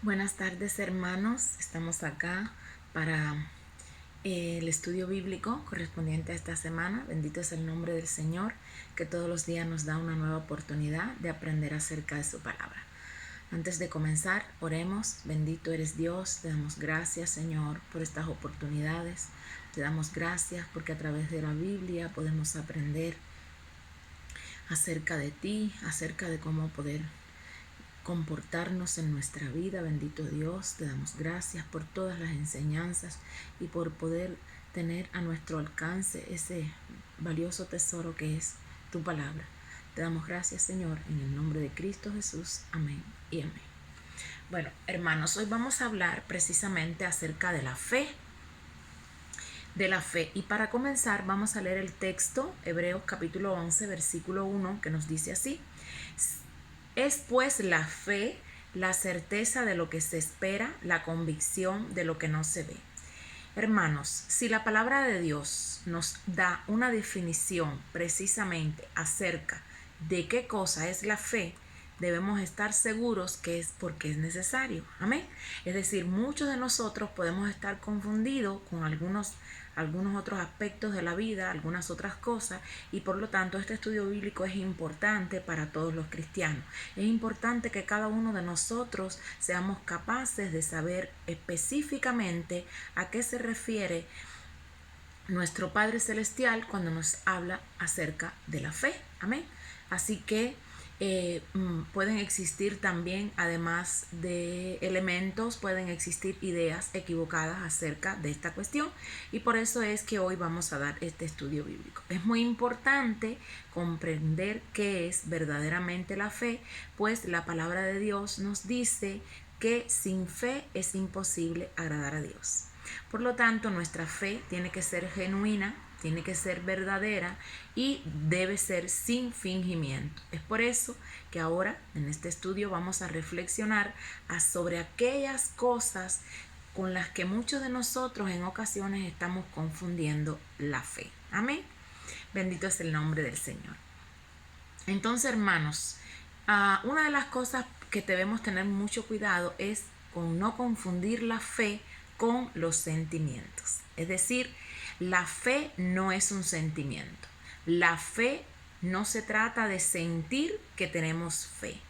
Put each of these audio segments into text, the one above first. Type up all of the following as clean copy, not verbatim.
Buenas tardes, hermanos. Estamos acá para el estudio bíblico correspondiente a esta semana. Bendito es el nombre del Señor, que todos los días nos da una nueva oportunidad de aprender acerca de su palabra. Antes de comenzar, oremos. Bendito eres Dios. Te damos gracias, Señor, por estas oportunidades. Te damos gracias porque a través de la Biblia podemos aprender acerca de ti, acerca de cómo poder comportarnos en nuestra vida. Bendito Dios, te damos gracias por todas las enseñanzas y por poder tener a nuestro alcance ese valioso tesoro que es tu palabra. Te damos gracias, Señor, en el nombre de Cristo Jesús. Amén y amén. Bueno, hermanos, hoy vamos a hablar precisamente acerca de la fe. Y para comenzar vamos a leer el texto, Hebreos capítulo 11, versículo 1, que nos dice así: es pues la fe, la certeza de lo que se espera, la convicción de lo que no se ve. Hermanos, si la palabra de Dios nos da una definición precisamente acerca de qué cosa es la fe, debemos estar seguros que es porque es necesario. Amén. Es decir, muchos de nosotros podemos estar confundidos con algunos otros aspectos de la vida, algunas otras cosas, y por lo tanto este estudio bíblico es importante para todos los cristianos. Es importante que cada uno de nosotros seamos capaces de saber específicamente a qué se refiere nuestro Padre Celestial cuando nos habla acerca de la fe. Amén. Así que pueden existir también, además de elementos, pueden existir ideas equivocadas acerca de esta cuestión, y por eso es que hoy vamos a dar este estudio bíblico. Es muy importante comprender qué es verdaderamente la fe, pues la palabra de Dios nos dice que sin fe es imposible agradar a Dios. Por lo tanto, nuestra fe tiene que ser genuina, tiene que ser verdadera y debe ser sin fingimiento. Es por eso que ahora en este estudio vamos a reflexionar sobre aquellas cosas con las que muchos de nosotros en ocasiones estamos confundiendo la fe. Amén. Bendito es el nombre del Señor. Entonces, hermanos, una de las cosas que debemos tener mucho cuidado es con no confundir la fe con los sentimientos. Es decir, la fe no es un sentimiento. La fe no se trata de sentir que tenemos fe.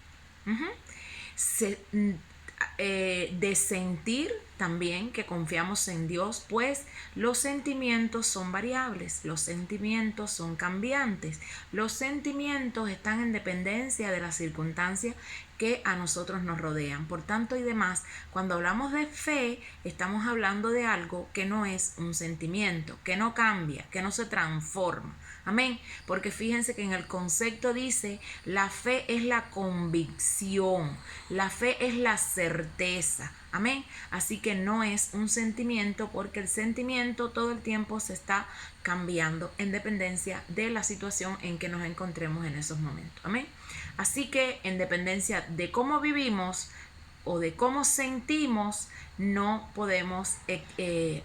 De sentir también que confiamos en Dios, pues los sentimientos son variables, los sentimientos son cambiantes, los sentimientos están en dependencia de las circunstancias que a nosotros nos rodean. Por tanto y demás, cuando hablamos de fe, estamos hablando de algo que no es un sentimiento, que no cambia, que no se transforma. Amén. Porque fíjense que en el concepto dice, la fe es la convicción, la fe es la certeza. Amén. Así que no es un sentimiento, porque el sentimiento todo el tiempo se está cambiando en dependencia de la situación en que nos encontremos en esos momentos. Amén. Así que en dependencia de cómo vivimos o de cómo sentimos, no podemos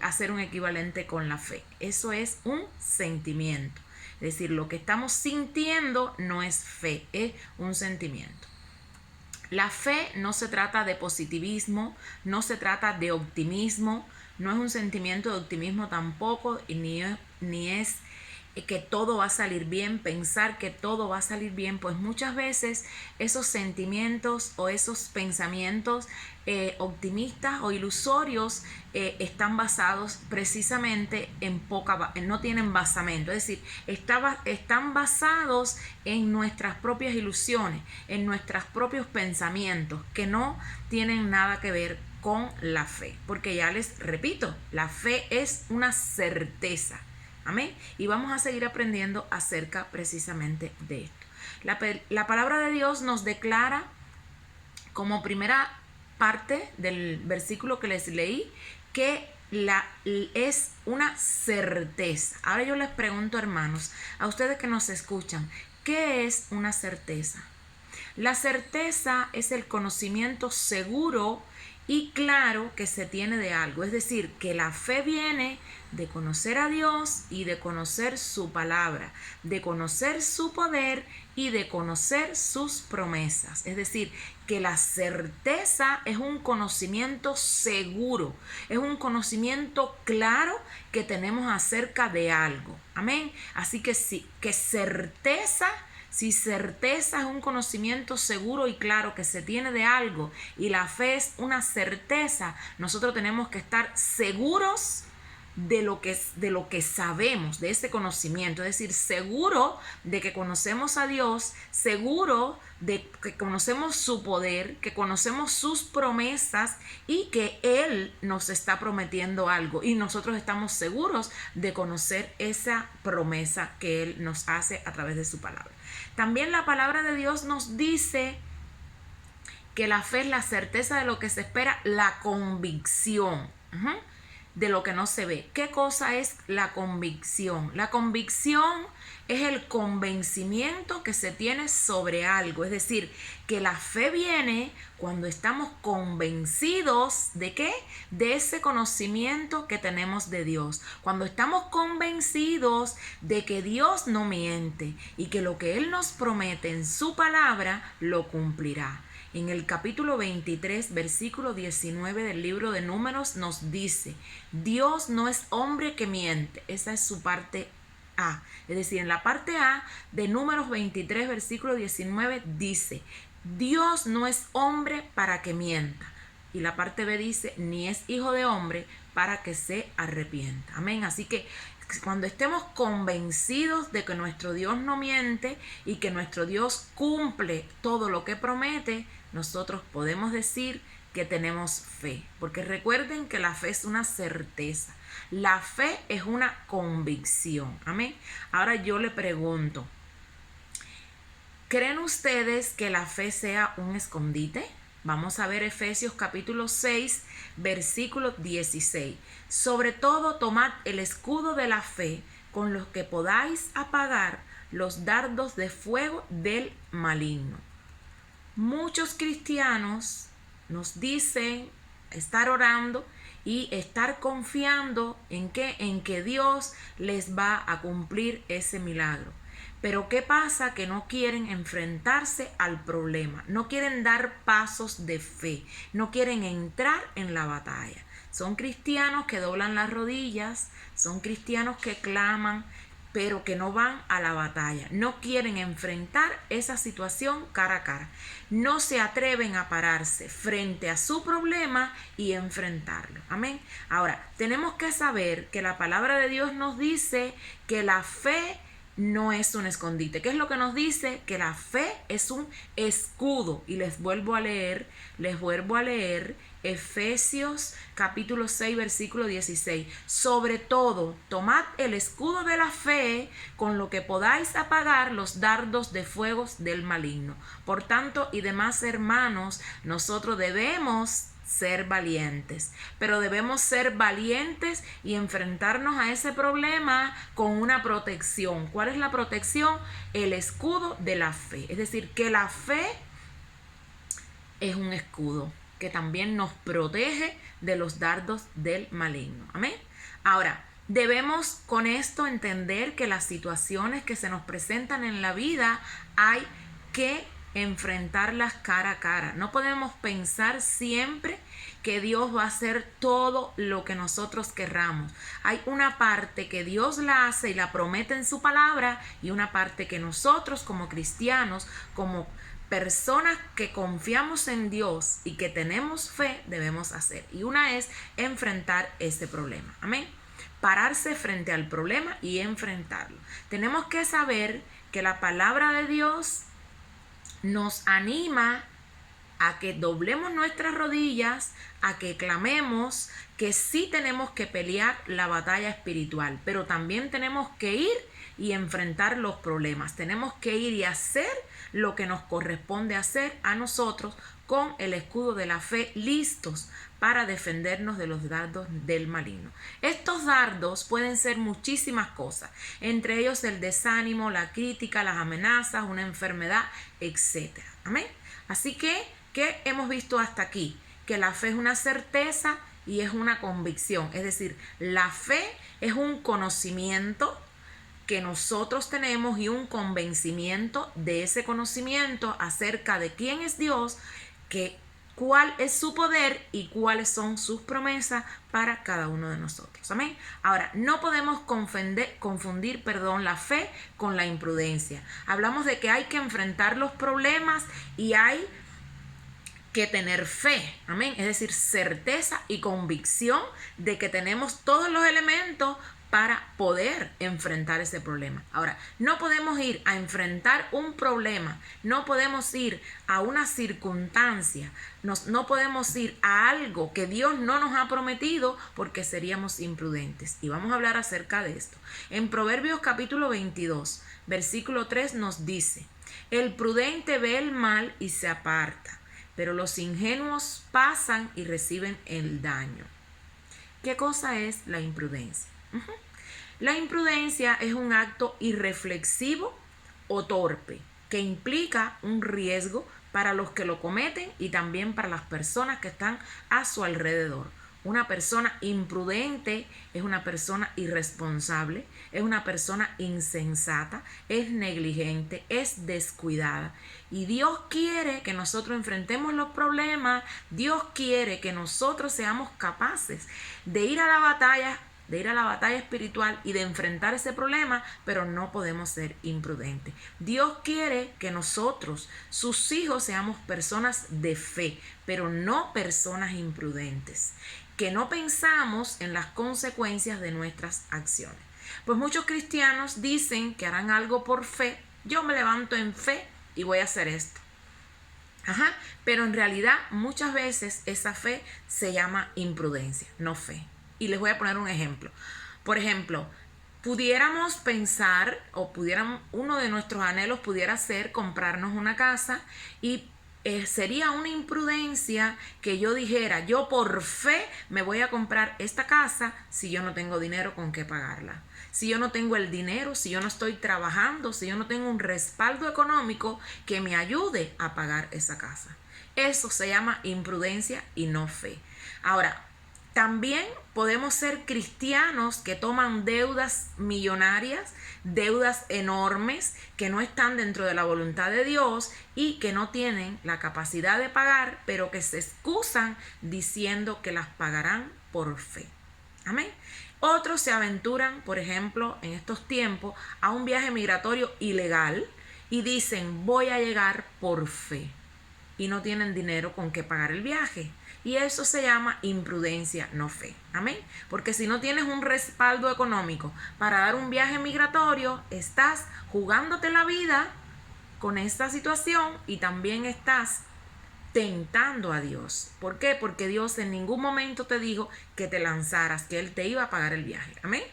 hacer un equivalente con la fe. Eso es un sentimiento. Es decir, lo que estamos sintiendo no es fe, es un sentimiento. La fe no se trata de positivismo, no se trata de optimismo, no es un sentimiento de optimismo tampoco, y ni es que todo va a salir bien, pensar que todo va a salir bien, pues muchas veces esos sentimientos o esos pensamientos optimistas o ilusorios están basados precisamente no tienen basamento, es decir, están basados en nuestras propias ilusiones, en nuestros propios pensamientos, que no tienen nada que ver con la fe, porque ya les repito, la fe es una certeza. Amén. Y vamos a seguir aprendiendo acerca precisamente de esto. La palabra de Dios nos declara como primera parte del versículo que les leí que es una certeza. Ahora yo les pregunto, hermanos, a ustedes que nos escuchan, ¿qué es una certeza? La certeza es el conocimiento seguro y claro que se tiene de algo. Es decir, que la fe viene de conocer a Dios y de conocer su palabra, de conocer su poder y de conocer sus promesas. Es decir, que la certeza es un conocimiento seguro, es un conocimiento claro que tenemos acerca de algo. Amén. Así que sí, que certeza. Si certeza es un conocimiento seguro y claro que se tiene de algo y la fe es una certeza, nosotros tenemos que estar seguros de lo que sabemos, de ese conocimiento, es decir, seguro de que conocemos a Dios, seguro de que conocemos su poder, que conocemos sus promesas y que Él nos está prometiendo algo y nosotros estamos seguros de conocer esa promesa que Él nos hace a través de su palabra. También la palabra de Dios nos dice que la fe es la certeza de lo que se espera, la convicción de lo que no se ve. ¿Qué cosa es la convicción? La convicción es el convencimiento que se tiene sobre algo. Es decir, que la fe viene cuando estamos convencidos ¿de qué? De ese conocimiento que tenemos de Dios. Cuando estamos convencidos de que Dios no miente y que lo que Él nos promete en su palabra lo cumplirá. En el capítulo 23, versículo 19 del libro de Números nos dice, Dios no es hombre que miente. Esa es su parte A. Es decir, en la parte A de Números 23, versículo 19 dice, Dios no es hombre para que mienta. Y la parte B dice, ni es hijo de hombre para que se arrepienta. Amén. Así que cuando estemos convencidos de que nuestro Dios no miente y que nuestro Dios cumple todo lo que promete, nosotros podemos decir que tenemos fe. Porque recuerden que la fe es una certeza. La fe es una convicción. Amén. Ahora yo le pregunto, ¿creen ustedes que la fe sea un escondite? Vamos a ver Efesios capítulo 6, versículo 16. Sobre todo tomad el escudo de la fe con los que podáis apagar los dardos de fuego del maligno. Muchos cristianos nos dicen estar orando y estar confiando en que Dios les va a cumplir ese milagro. Pero ¿qué pasa? Que no quieren enfrentarse al problema, no quieren dar pasos de fe, no quieren entrar en la batalla. Son cristianos que doblan las rodillas, son cristianos que claman, pero que no van a la batalla, no quieren enfrentar esa situación cara a cara, no se atreven a pararse frente a su problema y enfrentarlo. Amén. Ahora, tenemos que saber que la palabra de Dios nos dice que la fe no es un escondite. ¿Qué es lo que nos dice? Que la fe es un escudo. Y les vuelvo a leer Efesios capítulo 6, versículo 16. Sobre todo, tomad el escudo de la fe con lo que podáis apagar los dardos de fuego del maligno. Por tanto, y demás hermanos, nosotros debemos ser valientes, pero debemos ser valientes y enfrentarnos a ese problema con una protección. ¿Cuál es la protección? El escudo de la fe. Es decir, que la fe es un escudo que también nos protege de los dardos del maligno. Amén. Ahora, debemos con esto entender que las situaciones que se nos presentan en la vida hay que enfrentarlas cara a cara. No podemos pensar siempre que Dios va a hacer todo lo que nosotros querramos. Hay una parte que Dios la hace y la promete en su palabra y una parte que nosotros como cristianos, como personas que confiamos en Dios y que tenemos fe, debemos hacer. Y una es enfrentar ese problema. Amén. Pararse frente al problema y enfrentarlo. Tenemos que saber que la palabra de Dios nos anima a que doblemos nuestras rodillas, a que clamemos, que sí tenemos que pelear la batalla espiritual, pero también tenemos que ir y enfrentar los problemas. Tenemos que ir y hacer lo que nos corresponde hacer a nosotros con el escudo de la fe listos para defendernos de los dardos del maligno. Estos dardos pueden ser muchísimas cosas, entre ellos el desánimo, la crítica, las amenazas, una enfermedad, etc. Amén. Así que, ¿qué hemos visto hasta aquí? Que la fe es una certeza y es una convicción. Es decir, la fe es un conocimiento que nosotros tenemos y un convencimiento de ese conocimiento acerca de quién es Dios, cuál es su poder y cuáles son sus promesas para cada uno de nosotros. Amén. Ahora, no podemos confundir la fe con la imprudencia. Hablamos de que hay que enfrentar los problemas y hay que tener fe, amén, es decir, certeza y convicción de que tenemos todos los elementos para poder enfrentar ese problema. Ahora, no podemos ir a enfrentar un problema, no podemos ir a una circunstancia, no podemos ir a algo que Dios no nos ha prometido porque seríamos imprudentes. Y vamos a hablar acerca de esto. En Proverbios capítulo 22, versículo 3 nos dice: el prudente ve el mal y se aparta, pero los ingenuos pasan y reciben el daño. ¿Qué cosa es la imprudencia? La imprudencia es un acto irreflexivo o torpe que implica un riesgo para los que lo cometen y también para las personas que están a su alrededor. Una persona imprudente es una persona irresponsable, es una persona insensata, es negligente, es descuidada. Y Dios quiere que nosotros enfrentemos los problemas, Dios quiere que nosotros seamos capaces de ir a la batalla espiritual y de enfrentar ese problema, pero no podemos ser imprudentes. Dios quiere que nosotros, sus hijos, seamos personas de fe, pero no personas imprudentes, que no pensamos en las consecuencias de nuestras acciones. Pues muchos cristianos dicen que harán algo por fe. Yo me levanto en fe y voy a hacer esto. Pero en realidad muchas veces esa fe se llama imprudencia, no fe. Y les voy a poner un ejemplo. Por ejemplo, pudiéramos pensar uno de nuestros anhelos pudiera ser comprarnos una casa y sería una imprudencia que yo dijera, yo por fe me voy a comprar esta casa si yo no tengo dinero con qué pagarla. Si yo no tengo el dinero, si yo no estoy trabajando, si yo no tengo un respaldo económico que me ayude a pagar esa casa. Eso se llama imprudencia y no fe. Ahora, también podemos ser cristianos que toman deudas millonarias, deudas enormes que no están dentro de la voluntad de Dios y que no tienen la capacidad de pagar, pero que se excusan diciendo que las pagarán por fe. Amén. Otros se aventuran, por ejemplo, en estos tiempos, a un viaje migratorio ilegal y dicen, voy a llegar por fe. Y no tienen dinero con qué pagar el viaje. Y eso se llama imprudencia, no fe. Amén. Porque si no tienes un respaldo económico para dar un viaje migratorio, estás jugándote la vida con esta situación y también estás tentando a Dios. ¿Por qué? Porque Dios en ningún momento te dijo que te lanzaras, que Él te iba a pagar el viaje. Amén.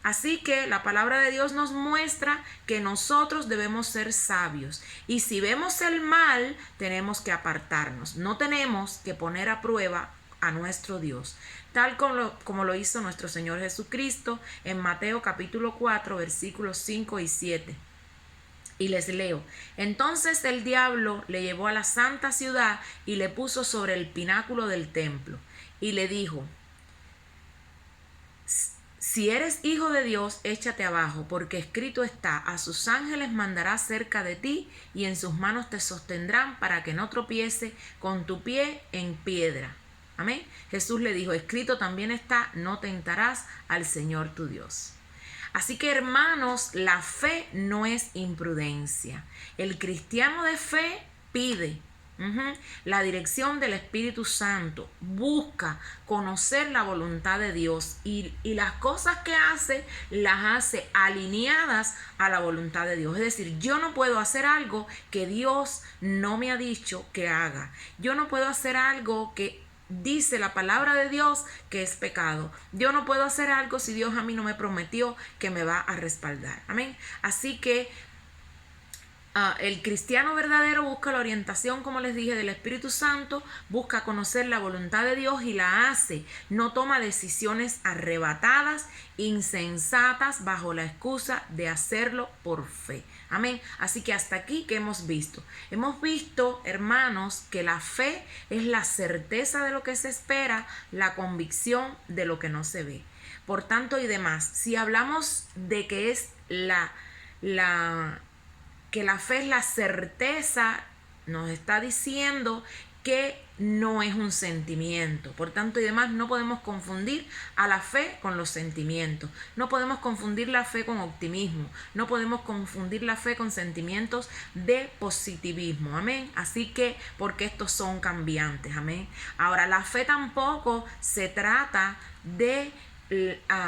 Así que la palabra de Dios nos muestra que nosotros debemos ser sabios. Y si vemos el mal, tenemos que apartarnos. No tenemos que poner a prueba a nuestro Dios. Tal como lo hizo nuestro Señor Jesucristo en Mateo capítulo 4, versículos 5 y 7. Y les leo. Entonces el diablo le llevó a la santa ciudad y le puso sobre el pináculo del templo. Y le dijo, si eres hijo de Dios, échate abajo, porque escrito está, a sus ángeles mandará cerca de ti y en sus manos te sostendrán para que no tropiece con tu pie en piedra. Amén. Jesús le dijo, escrito también está, no tentarás al Señor tu Dios. Así que, hermanos, la fe no es imprudencia. El cristiano de fe pide la dirección del Espíritu Santo, busca conocer la voluntad de Dios y las cosas que hace, las hace alineadas a la voluntad de Dios. Es decir, yo no puedo hacer algo que Dios no me ha dicho que haga. Yo no puedo hacer algo que dice la palabra de Dios que es pecado. Yo no puedo hacer algo si Dios a mí no me prometió que me va a respaldar. Amén. Así que el cristiano verdadero busca la orientación, como les dije, del Espíritu Santo, busca conocer la voluntad de Dios y la hace. No toma decisiones arrebatadas, insensatas, bajo la excusa de hacerlo por fe. Amén. Así que hasta aquí, ¿qué hemos visto? Hemos visto, hermanos, que la fe es la certeza de lo que se espera, la convicción de lo que no se ve. Por tanto y demás, si hablamos de que es que la fe es la certeza, nos está diciendo que no es un sentimiento. Por tanto y demás, no podemos confundir a la fe con los sentimientos. No podemos confundir la fe con optimismo. No podemos confundir la fe con sentimientos de positivismo. Amén. Así que, porque estos son cambiantes. Amén. Ahora, la fe tampoco se trata de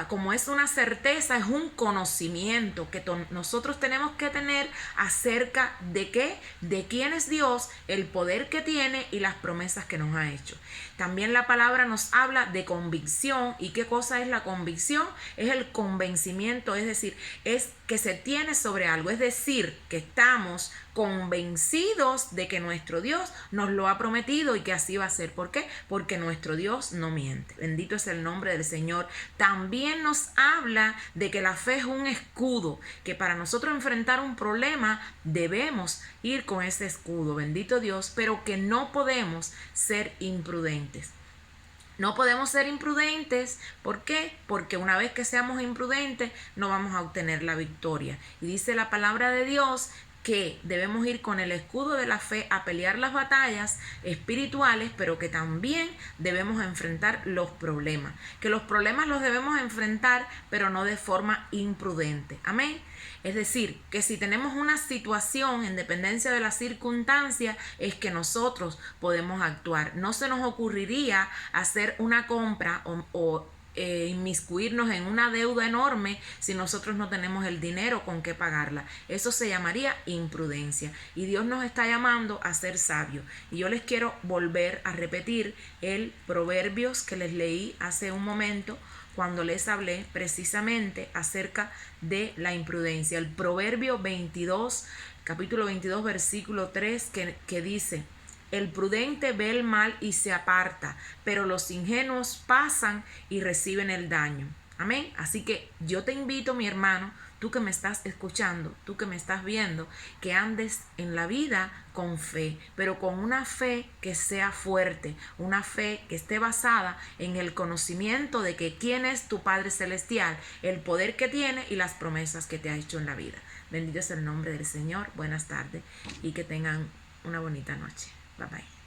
como es una certeza, es un conocimiento que nosotros tenemos que tener acerca de qué, de quién es Dios, el poder que tiene y las promesas que nos ha hecho. También la palabra nos habla de convicción. ¿Y qué cosa es la convicción? Es el convencimiento, es decir, es que se tiene sobre algo, es decir, que estamos convencidos de que nuestro Dios nos lo ha prometido y que así va a ser. ¿Por qué? Porque nuestro Dios no miente. Bendito es el nombre del Señor. También nos habla de que la fe es un escudo, que para nosotros enfrentar un problema debemos ir con ese escudo, bendito Dios, pero que no podemos ser imprudentes. No podemos ser imprudentes. ¿Por qué? Porque una vez que seamos imprudentes no vamos a obtener la victoria. Y dice la palabra de Dios que debemos ir con el escudo de la fe a pelear las batallas espirituales, pero que también debemos enfrentar los problemas. Que los problemas los debemos enfrentar, pero no de forma imprudente. Amén. Es decir, que si tenemos una situación en dependencia de las circunstancias, es que nosotros podemos actuar. No se nos ocurriría hacer una compra o inmiscuirnos en una deuda enorme si nosotros no tenemos el dinero con que pagarla. Eso se llamaría imprudencia. Y Dios nos está llamando a ser sabios. Y yo les quiero volver a repetir el Proverbios que les leí hace un momento, cuando les hablé precisamente acerca de la imprudencia. El Proverbio 22, capítulo 22, versículo 3, que dice: el prudente ve el mal y se aparta, pero los ingenuos pasan y reciben el daño. Amén. Así que yo te invito, mi hermano, tú que me estás escuchando, tú que me estás viendo, que andes en la vida con fe, pero con una fe que sea fuerte, una fe que esté basada en el conocimiento de que quién es tu Padre Celestial, el poder que tiene y las promesas que te ha hecho en la vida. Bendito es el nombre del Señor. Buenas tardes y que tengan una bonita noche. Bye bye.